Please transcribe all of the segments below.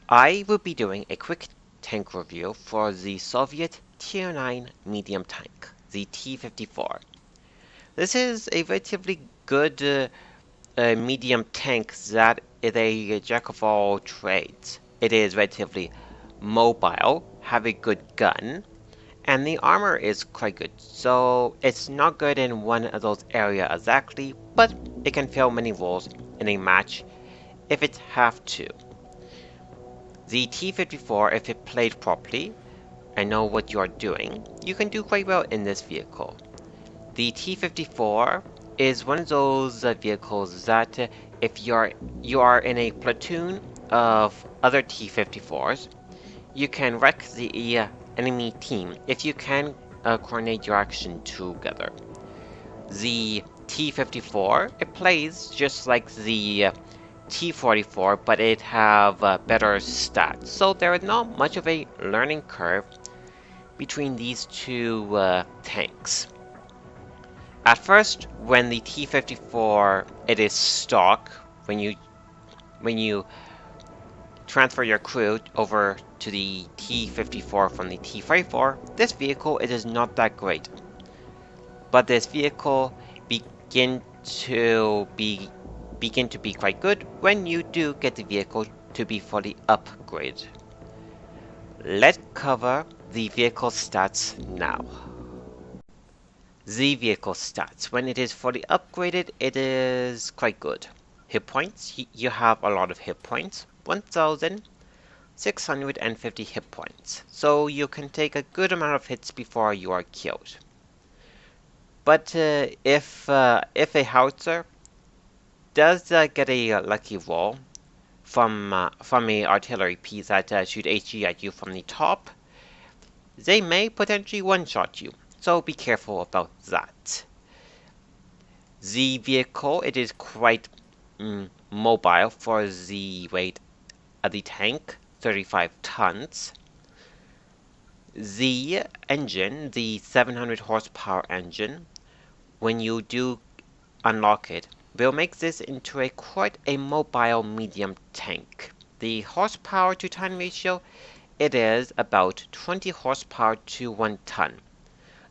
I will be doing a quick tank review for the Soviet Tier 9 medium tank, the T-54. This is a relatively good medium tank that is a jack of all trades. It is relatively mobile, have a good gun, and the armor is quite good. So it's not good in one of those areas exactly, but it can fill many roles in a match if it have to. The T-54, if it played properly and know what you are doing, you can do quite well in this vehicle. The T-54 is one of those vehicles that if you are in a platoon of other T-54s, you can wreck the enemy team if you can coordinate your action together. The T-54, it plays just like the T-44, but it have better stats. So there is not much of a learning curve between these two tanks. At first, when the T-54 it is stock, when you transfer your crew over to the T-54 from the T-44, this vehicle it is not that great. But this vehicle begin to be quite good when you do get the vehicle to be fully upgraded. Let's cover the vehicle stats now. The vehicle stats, when it is fully upgraded, it is quite good. Hit points, you have a lot of hit points, 1,650 hit points, so you can take a good amount of hits before you are killed. But if a howitzer does get a lucky roll from a artillery piece that shoot HE at you from the top, they may potentially one-shot you, so be careful about that. The vehicle, it is quite mobile for the weight of the tank, 35 tons. The engine, the 700 horsepower engine, when you do unlock it, will make this into quite a mobile medium tank. The horsepower to ton ratio, it is about 20 horsepower to 1 ton.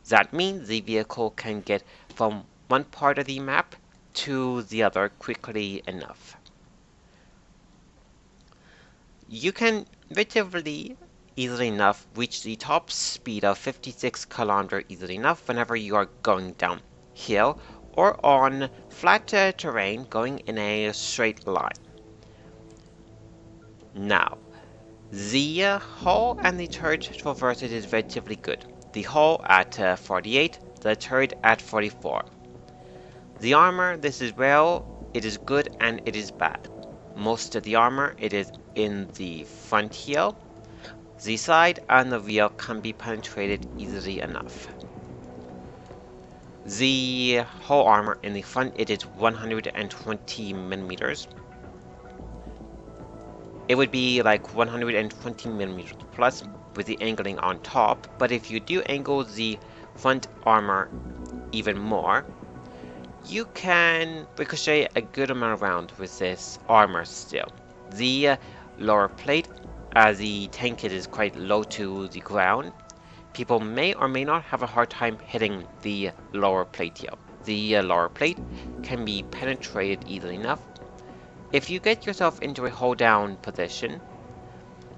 That means the vehicle can get from one part of the map to the other quickly enough. You can relatively easily enough reach the top speed of 56 km easily enough whenever you are going downhill or on flat terrain going in a straight line. Now, the hull and the turret traverse it is relatively good. The hull at 48, the turret at 44. The armor, this is well, it is good and it is bad. Most of the armor, it is in the front here. The side and the rear can be penetrated easily enough. The hull armor in the front, it is 120 millimeters. It would be like 120 millimeters plus with the angling on top, but if you do angle the front armor even more, you can ricochet a good amount around with this armor still. The lower plate, as the tank it is quite low to the ground, people may or may not have a hard time hitting the lower plate here. The lower plate can be penetrated easily enough. If you get yourself into a hold down position,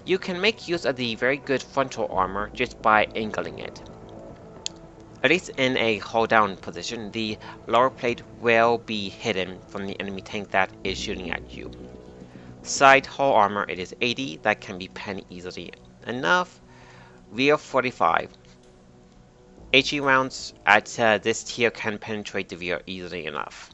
you can make use of the very good frontal armor just by angling it. At least in a hold down position, the lower plate will be hidden from the enemy tank that is shooting at you. Side hull armor, it is 80, that can be penned easily enough. Rear 45. HE rounds at this tier can penetrate the rear easily enough.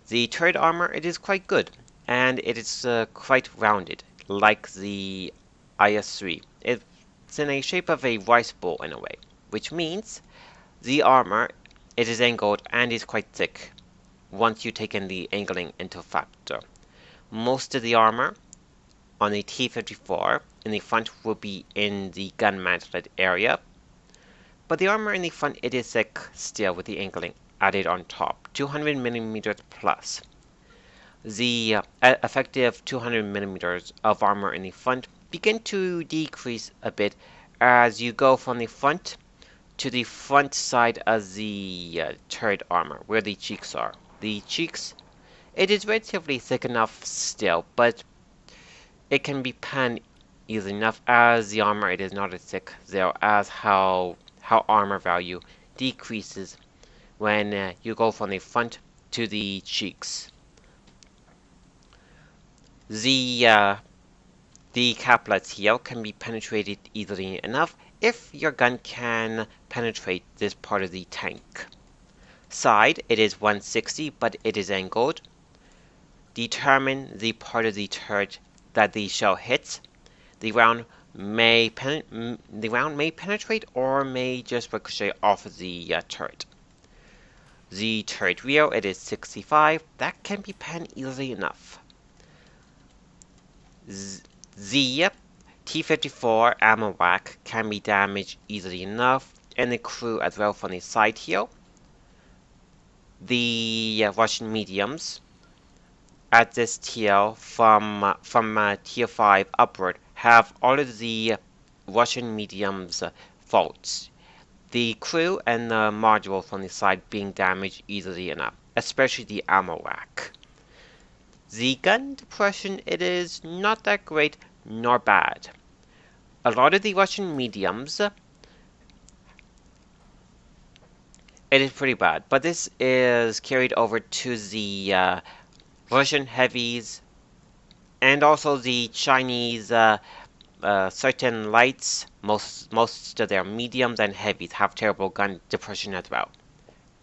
The turret armor, it is quite good, and it is quite rounded, like the IS-3. It's in a shape of a rice bowl in a way, which means the armor, it is angled and is quite thick once you take in the angling into factor. Most of the armor on the T-54 in the front will be in the gun mantlet area, but the armor in the front, it is thick still with the angling added on top, 200 millimeters plus. the effective 200 millimeters of armor in the front begin to decrease a bit as you go from the front to the front side of the turret armor, where the cheeks are. The cheeks, it is relatively thick enough still, but it can be panned easily enough as the armor it is not as thick there as how armor value decreases when you go from the front to the cheeks. The caplets here can be penetrated easily enough if your gun can penetrate this part of the tank. Side, it is 160, but it is angled. Determine the part of the turret that the shell hits. The round may penetrate or may just ricochet off of the turret. The turret rear, it is 65. That can be panned easily enough. The T-54 ammo rack can be damaged easily enough, and the crew as well from the side here. The Russian mediums at this tier from tier 5 upward have all of the Russian mediums faults. The crew and the module from the side being damaged easily enough, especially the ammo rack. The gun depression, it is not that great nor bad. A lot of the Russian mediums, it is pretty bad, but this is carried over to the Russian heavies and also the Chinese certain lights. Most of their mediums and heavies have terrible gun depression as well.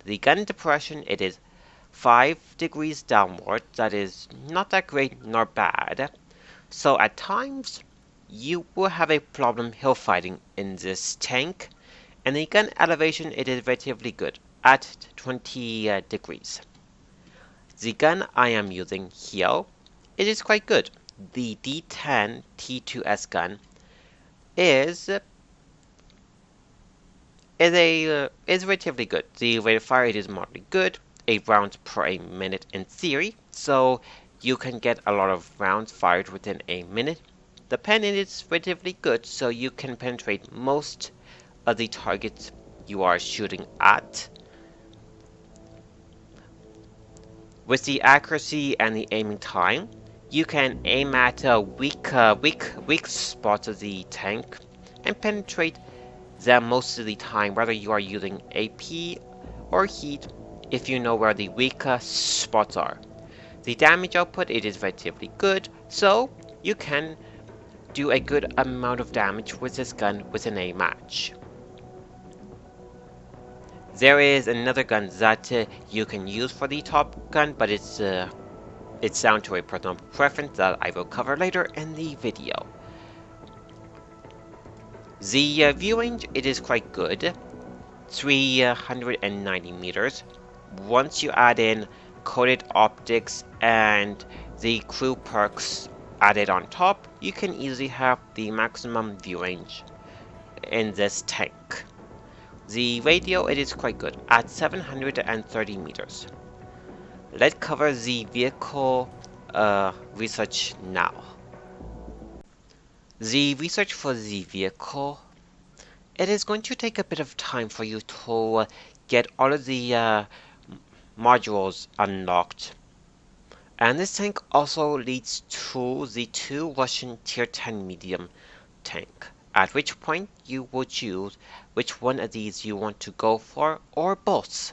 The gun depression, it is 5 degrees downward. That is not that great nor bad. So at times, you will have a problem hill fighting in this tank, and the gun elevation, it is relatively good at 20 degrees. The gun I am using here, it is quite good. The D10 T2S gun is relatively good. The rate of fire, it is moderately good, 8 rounds per a minute in theory, so you can get a lot of rounds fired within a minute. The pen is relatively good, so you can penetrate most of the targets you are shooting at. With the accuracy and the aiming time, you can aim at weak spots of the tank and penetrate them most of the time, whether you are using AP or heat, if you know where the weak spots are. The damage output, it is relatively good, so you can do a good amount of damage with this gun within a match. There is another gun that you can use for the top gun, but it's down to a personal preference that I will cover later in the video. The view range, it is quite good, 390 meters. Once you add in coated optics and the crew perks added on top, you can easily have the maximum view range in this tank. The radio, it is quite good at 730 meters. Let's cover the vehicle research now. The research for the vehicle, it is going to take a bit of time for you to get all of the modules unlocked. And this tank also leads to the 2 Russian tier 10 medium tank, at which point you will choose which one of these you want to go for, or both.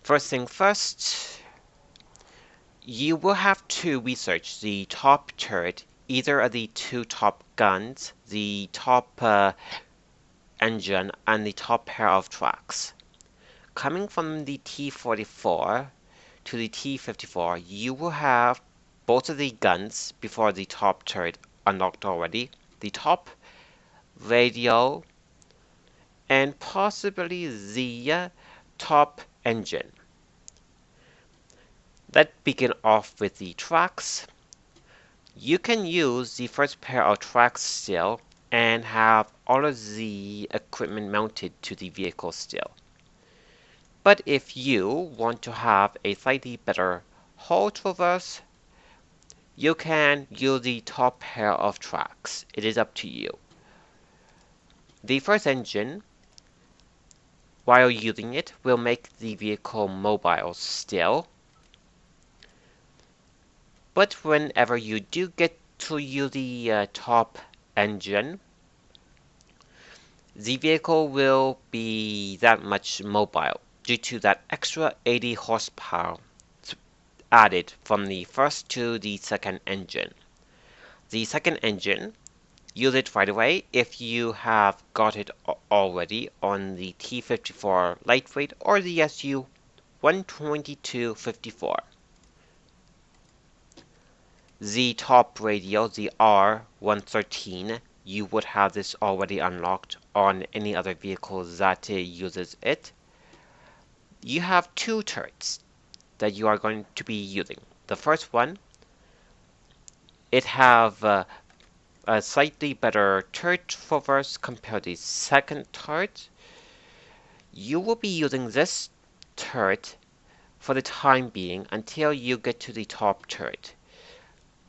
First thing first, you will have to research the top turret, either of the 2 top guns, the top engine, and the top pair of tracks. Coming from the T-44 to the T-54, you will have both of the guns before the top turret unlocked already, the top radio, and possibly the top engine. Let's begin off with the tracks. You can use the first pair of tracks still and have all of the equipment mounted to the vehicle still. But if you want to have a slightly better hull traverse, you can use the top pair of tracks. It is up to you. The first engine, while using it, will make the vehicle mobile still. But whenever you do get to use the top engine, the vehicle will be that much mobile due to that extra 80 horsepower added from the first to the second engine. The second engine, use it right away if you have got it already on the T54 Lightweight or the SU 12254. The top radio, the R113, you would have this already unlocked on any other vehicle that uses it. You have two turrets that you are going to be using. The first one, it have a slightly better turret traverse compared to the second turret. You will be using this turret for the time being until you get to the top turret.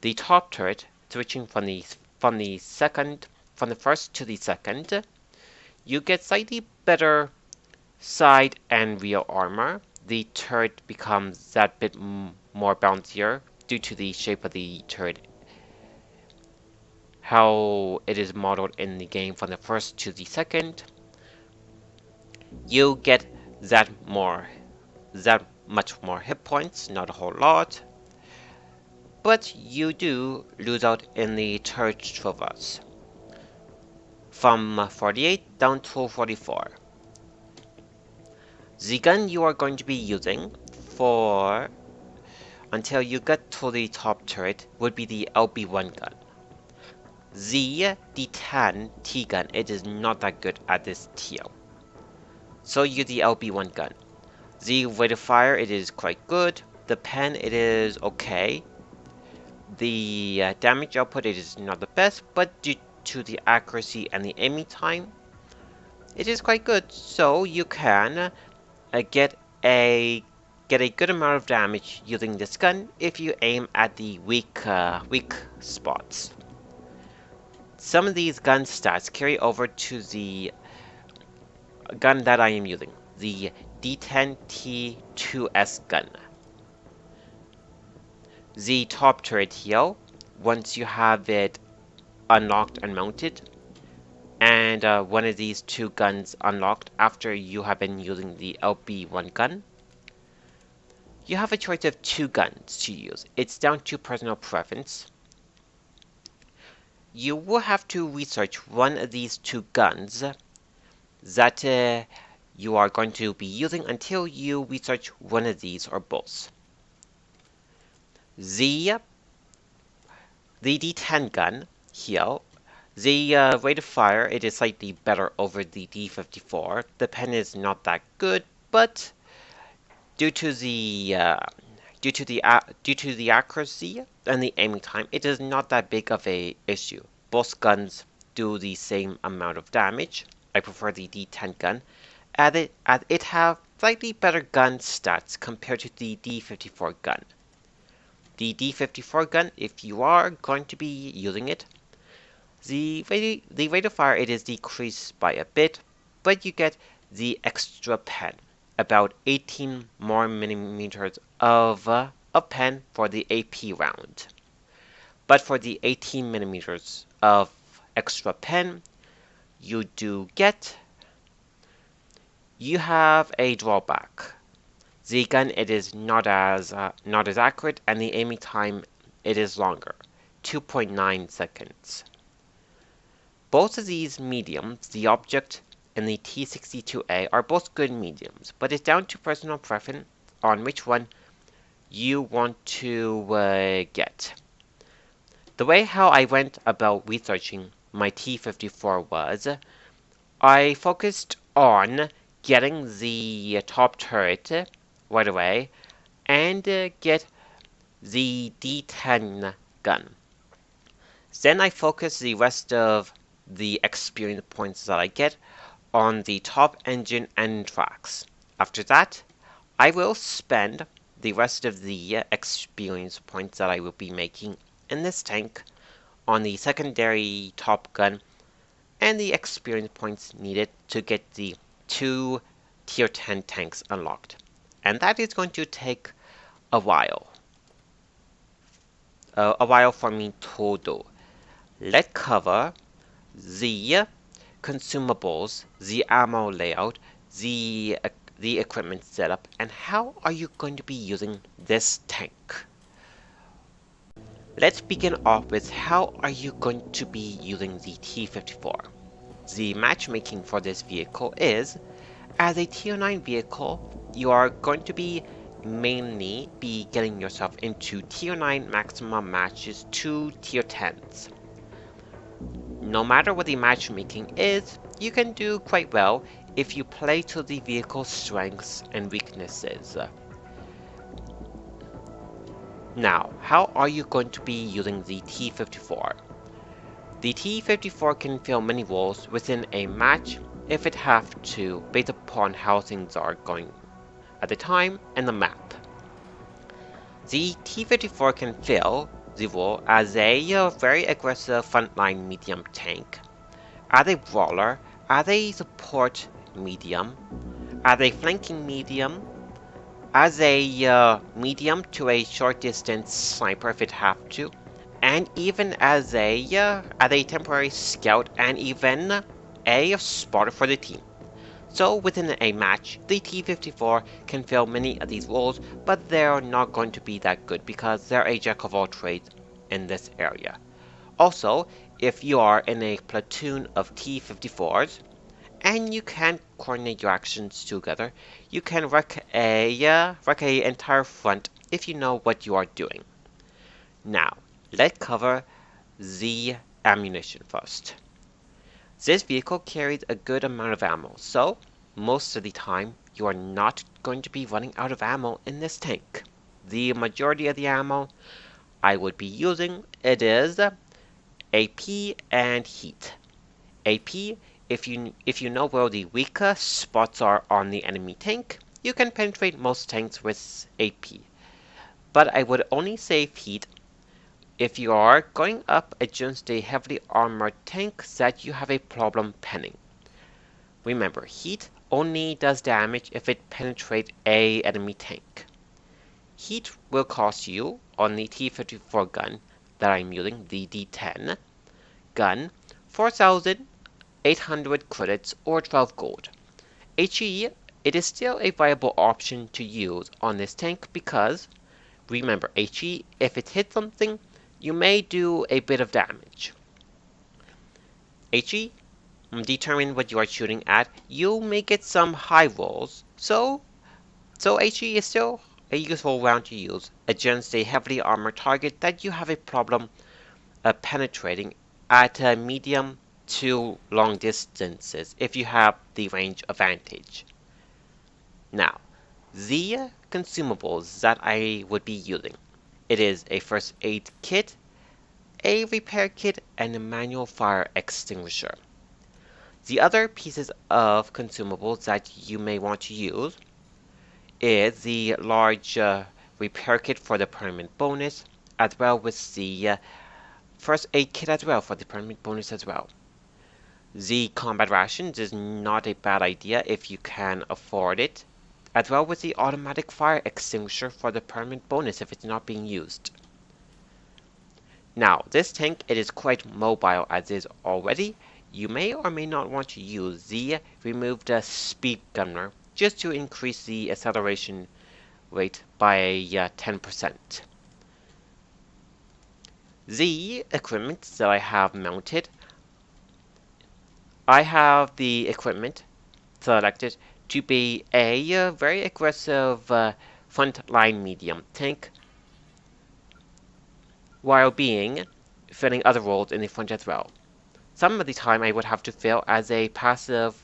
The top turret, switching from the first to the second, you get slightly better side and rear armor. The turret becomes that bit more bouncier due to the shape of the turret, how it is modeled in the game from the first to the second. You get that much more hit points, not a whole lot, but you do lose out in the turret traverse from 48 down to 44. The gun you are going to be using for until you get to the top turret would be the LB1 gun. The D10 T gun, it is not that good at this tier, so use the LB1 gun. The rate of fire, it is quite good. The pen, it is okay. The damage output, it is not the best, but due to the accuracy and the aiming time, it is quite good. So you can get a good amount of damage using this gun if you aim at the weak spots. Some of these gun stats carry over to the gun that I am using, the D10T2S gun. The top turret here, once you have it unlocked and mounted, and one of these two guns unlocked after you have been using the LB1 gun, you have a choice of two guns to use. It's down to personal preference. You will have to research one of these two guns that you are going to be using until you research one of these or both. The D10 gun here, the rate of fire, it is slightly better over the D54. The pen is not that good, but due to the accuracy and the aiming time, it is not that big of a issue. Both guns do the same amount of damage. I prefer the D10 gun, as it have slightly better gun stats compared to the D54 gun. The D54 gun, if you are going to be using it, the rate of fire, it is decreased by a bit, but you get the extra pen, about 18 more millimeters of pen for the AP round. But for the 18 millimeters of extra pen you have a drawback. The gun, it is not as accurate, and the aiming time, it is longer, 2.9 seconds. Both of these mediums, the Object and the T62A, are both good mediums, but it's down to personal preference on which one you want to get. The way how I went about researching my T54 was, I focused on getting the top turret right away and get the D10 gun. Then I focus the rest of the experience points that I get on the top engine and tracks. After that, I will spend the rest of the experience points that I will be making in this tank on the secondary Top Gun and the experience points needed to get the 2 tier 10 tanks unlocked. And that is going to take a while. A while for me to do. Let's cover the consumables, the ammo layout, the the equipment setup, and how are you going to be using this tank. Let's begin off with how are you going to be using the T-54. The matchmaking for this vehicle is, as a tier 9 vehicle, you are going to be mainly getting yourself into tier 9 maximum matches to tier 10s. No matter what the matchmaking is, you can do quite well if you play to the vehicle's strengths and weaknesses. Now, how are you going to be using the T-54? The T-54 can fill many roles within a match if it have to, based upon how things are going at the time and the map. The T-54 can fill the role as a very aggressive frontline medium tank, as a brawler, as a support medium, as a flanking medium, as a medium to a short distance sniper if it have to, and even as a temporary scout and even a spotter for the team. So within a match, the T-54 can fill many of these roles, but they're not going to be that good because they're a jack of all trades in this area. Also, if you are in a platoon of T-54s, and you can coordinate your actions together, you can wreck a entire front if you know what you are doing. Now, let's cover the ammunition first. This vehicle carries a good amount of ammo, so most of the time you are not going to be running out of ammo in this tank. The majority of the ammo I would be using, it is AP and heat. AP, if you know where the weaker spots are on the enemy tank, you can penetrate most tanks with AP. But I would only save heat if you are going up against a heavily armored tank that you have a problem penning. Remember, heat only does damage if it penetrates a enemy tank. Heat will cost you, on the T-54 gun that I'm using, the D10 gun, 4,800 credits or 12 gold. HE, it is still a viable option to use on this tank because, remember, HE, if it hits something, you may do a bit of damage. HE, determine what you are shooting at, you may get some high rolls, so HE is still a useful round to use against a heavily armored target that you have a problem penetrating at medium to long distances if you have the range advantage. Now, the consumables that I would be using. It is a first aid kit, a repair kit, and a manual fire extinguisher. The other pieces of consumables that you may want to use is the large repair kit for the permanent bonus, as well with the first aid kit as well for the permanent bonus as well. The combat rations is not a bad idea if you can afford it, as well with the automatic fire extinguisher for the permanent bonus if it's not being used. Now, this tank, it is quite mobile as is already. You may or may not want to use the removed speed gunner just to increase the acceleration rate by 10%. The equipment that I have mounted, I have the equipment selected to be a very aggressive frontline medium tank, while filling other roles in the front as well. Some of the time I would have to fill as a passive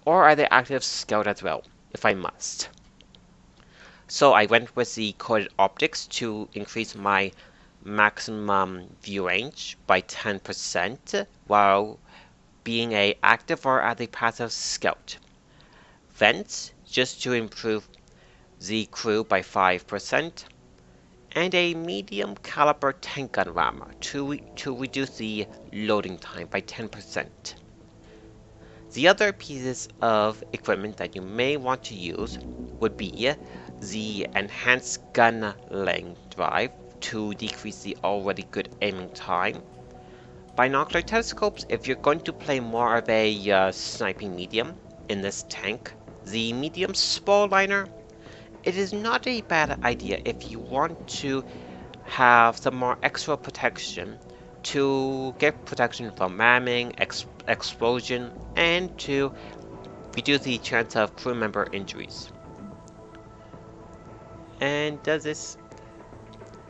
or as an active scout as well, if I must. So I went with the coded optics to increase my maximum view range by 10% while being a active or as a passive scout. Vents, just to improve the crew by 5%, and a medium caliber tank gun rammer to reduce the loading time by 10%. The other pieces of equipment that you may want to use would be the enhanced gun length drive to decrease the already good aiming time, binocular telescopes if you're going to play more of a sniping medium in this tank, the medium spall liner. It is not a bad idea if you want to have some more extra protection to get protection from ramming, explosion, and to reduce the chance of crew member injuries. And does this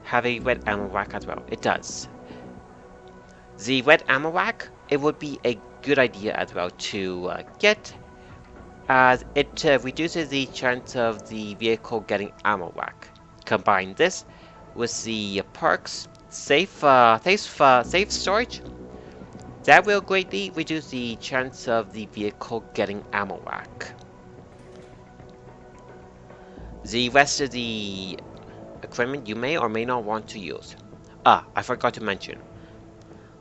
have a red ammo rack as well? It does. The red ammo rack, it would be a good idea as well to get, as it reduces the chance of the vehicle getting ammo rack. Combine this with the perks, safe storage, that will greatly reduce the chance of the vehicle getting ammo rack. The rest of the equipment you may or may not want to use. I forgot to mention.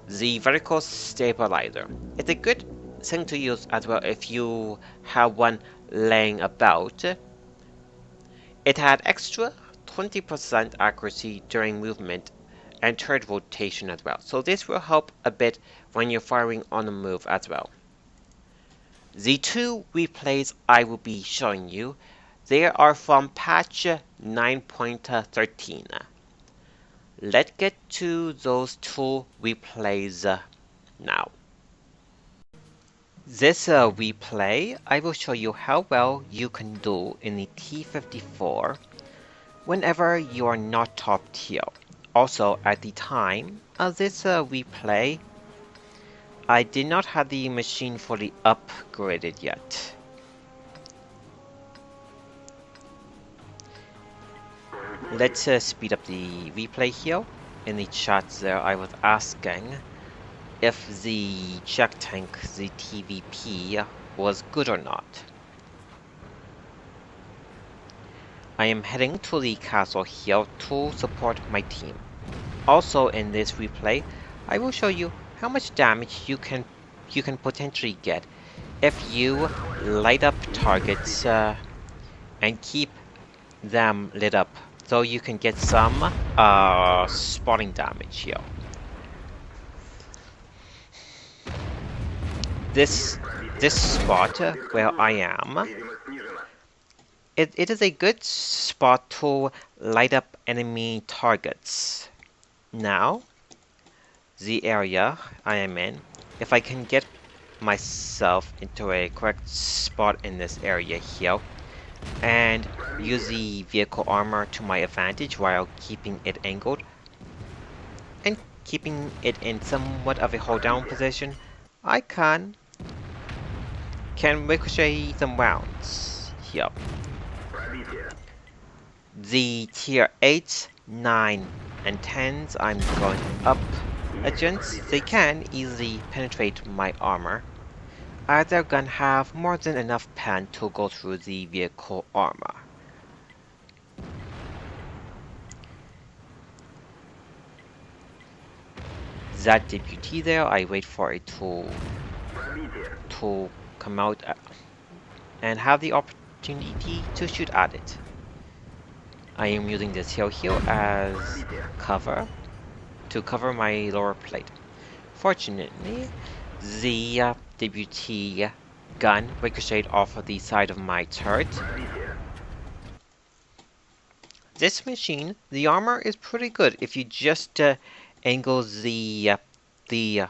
The vertical stabilizer. It's a good thing to use as well if you have one laying about. It had extra 20% accuracy during movement and turret rotation as well. So this will help a bit when you're firing on the move as well. The two replays I will be showing you, they are from patch 9.13. Let's get to those two replays now. This replay, I will show you how well you can do in the T-54 whenever you are not top tier. Also, at the time of this replay, I did not have the machine fully upgraded yet. Let's speed up the replay here. In the chat there, I was asking if the check tank, the TVP, was good or not. I am heading to the castle here to support my team. Also in this replay, I will show you how much damage you can potentially get if you light up targets and keep them lit up, so you can get some spotting damage here. This spot where I am, it is a good spot to light up enemy targets. Now, the area I am in, if I can get myself into a correct spot in this area here and use the vehicle armor to my advantage while keeping it angled and keeping it in somewhat of a hold down position, I can ricochet some rounds here. The tier 8, 9, and 10s I'm going up against, they can easily penetrate my armor, as their gun have more than enough pan to go through the vehicle armor. That deputy there, I wait for it to come out and have the opportunity to shoot at it. I am using this hill here as cover to cover my lower plate. Fortunately, the deputy gun ricocheted off of the side of my turret. This machine, the armor is pretty good if you just angle the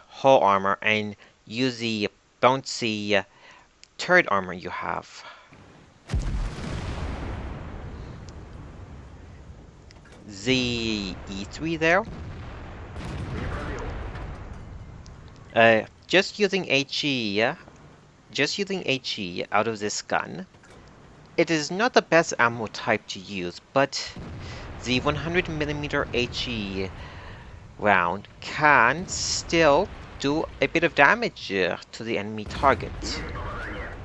whole armor and use the bouncy turret armor you have. The E3 there. Just using HE out of this gun. It is not the best ammo type to use, but the 100mm HE round can still do a bit of damage to the enemy target,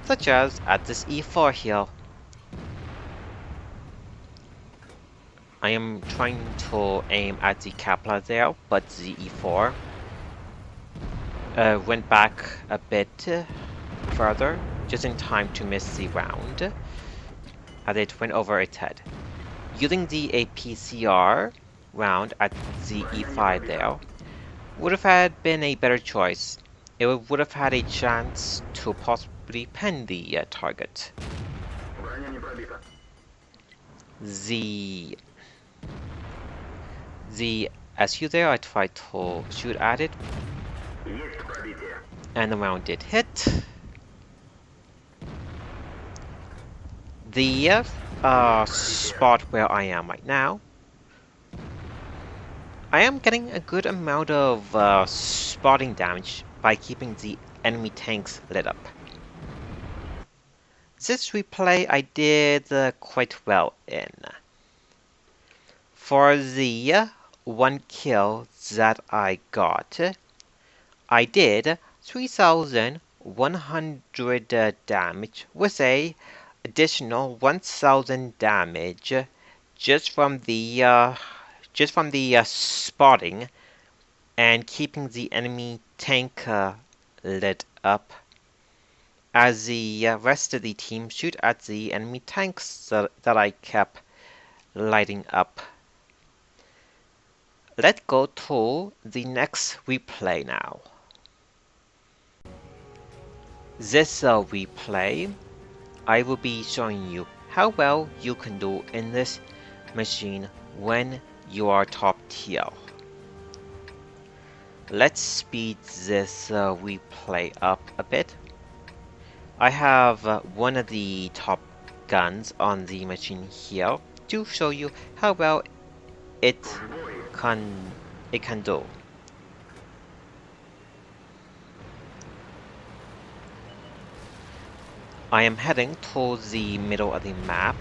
such as at this E4 here. I am trying to aim at the Kepler there, but the E4 went back a bit further, just in time to miss the round, as it went over its head. Using the APCR round at the E5 there would have had been a better choice. It would have had a chance to possibly pen the target. The SU there, I tried to shoot at it, and the round did hit. The spot where I am right now, I am getting a good amount of spotting damage by keeping the enemy tanks lit up. This replay I did quite well in. For the one kill that I got, I did 3,100 damage with a additional 1,000 damage just from the spotting and keeping the enemy tank lit up, as the rest of the team shoot at the enemy tanks that I kept lighting up. Let's go to the next replay now. This replay, I will be showing you how well you can do in this machine when you are top tier. Let's speed this replay up a bit. I have one of the top guns on the machine here to show you how well it can do. I am heading towards the middle of the map.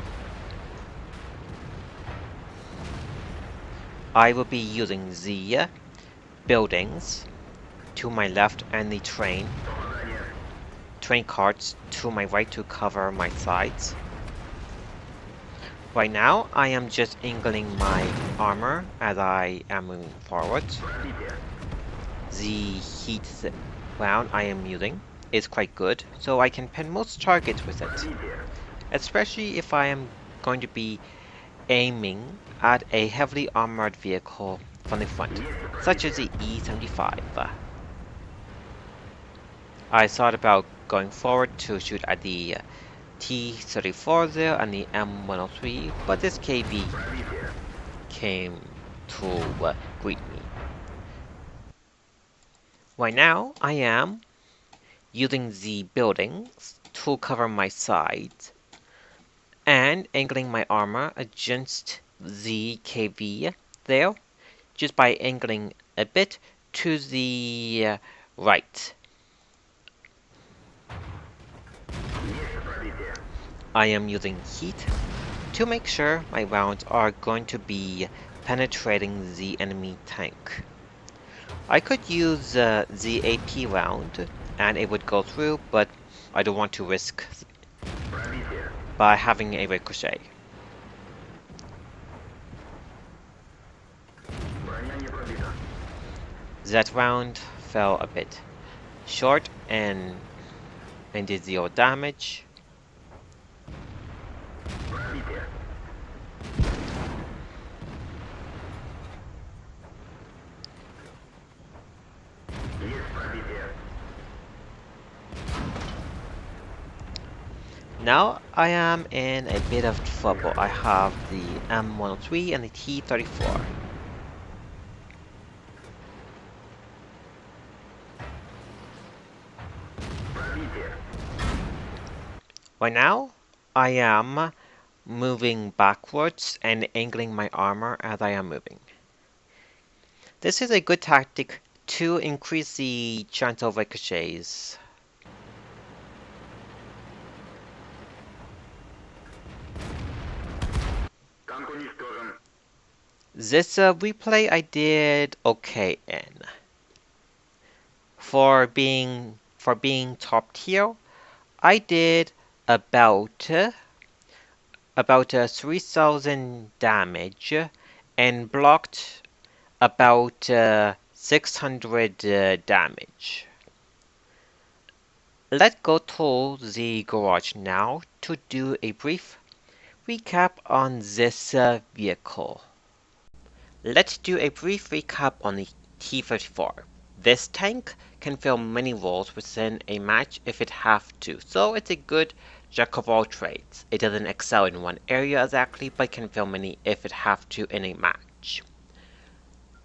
I will be using the buildings to my left and the train carts to my right to cover my sides. Right now, I am just angling my armor as I am moving forward. The heat round I am using is quite good, so I can pin most targets with it, especially if I am going to be aiming at a heavily armored vehicle from the front, such as the E75. I thought about going forward to shoot at the T-34 there and the M103, but this KV came to greet me. Right now, I am using the buildings to cover my sides and angling my armor against the KV there, just by angling a bit to the right. I am using heat to make sure my rounds are going to be penetrating the enemy tank. I could use the AP round and it would go through, but I don't want to risk by having a ricochet. That round fell a bit short and did 0 damage. Now I am in a bit of trouble. I have the M103 and the T-34. Right now, I am moving backwards and angling my armor as I am moving. This is a good tactic to increase the chance of ricochets. This replay I did okay in. For being top tier, I did about about 3,000 damage and blocked about 600 damage. Let's go to the garage now to do a brief recap on this vehicle. Let's do a brief recap on the T-34. This tank can fill many roles within a match if it have to, so it's a good jack of all trades. It doesn't excel in one area exactly, but can fill many if it have to in a match.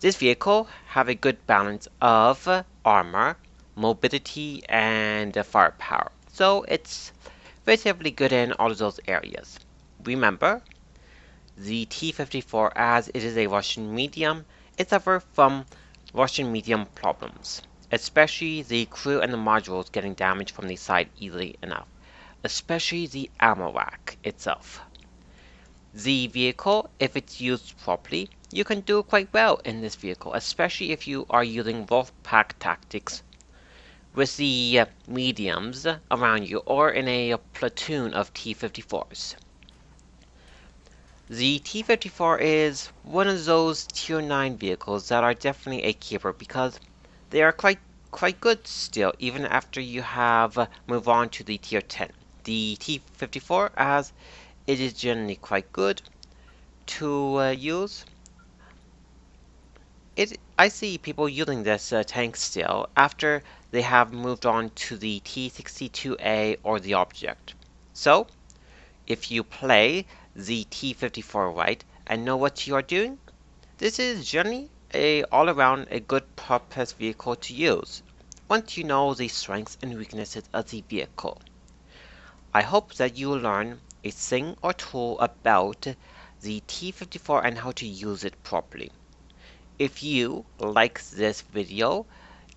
This vehicle have a good balance of armor, mobility, and firepower, so it's relatively good in all of those areas. Remember, the T-54, as it is a Russian medium, it suffers from Russian medium problems, especially the crew and the modules getting damaged from the side easily enough, especially the ammo rack itself. The vehicle, if it's used properly, you can do quite well in this vehicle, especially if you are using wolf pack tactics with the mediums around you or in a platoon of T-54s. The T-54 is one of those Tier 9 vehicles that are definitely a keeper because they are quite good still, even after you have moved on to the Tier 10. The T-54, as it is generally quite good to use. I see people using this tank still after they have moved on to the T-62A or the Object. So, if you play the T-54 right and know what you are doing, this is generally all-around a good purpose vehicle to use, once you know the strengths and weaknesses of the vehicle. I hope that you will learn a thing or two about the T-54 and how to use it properly. If you like this video,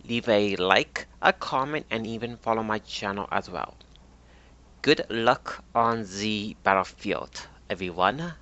leave a like, a comment, and even follow my channel as well. Good luck on the battlefield, everyone.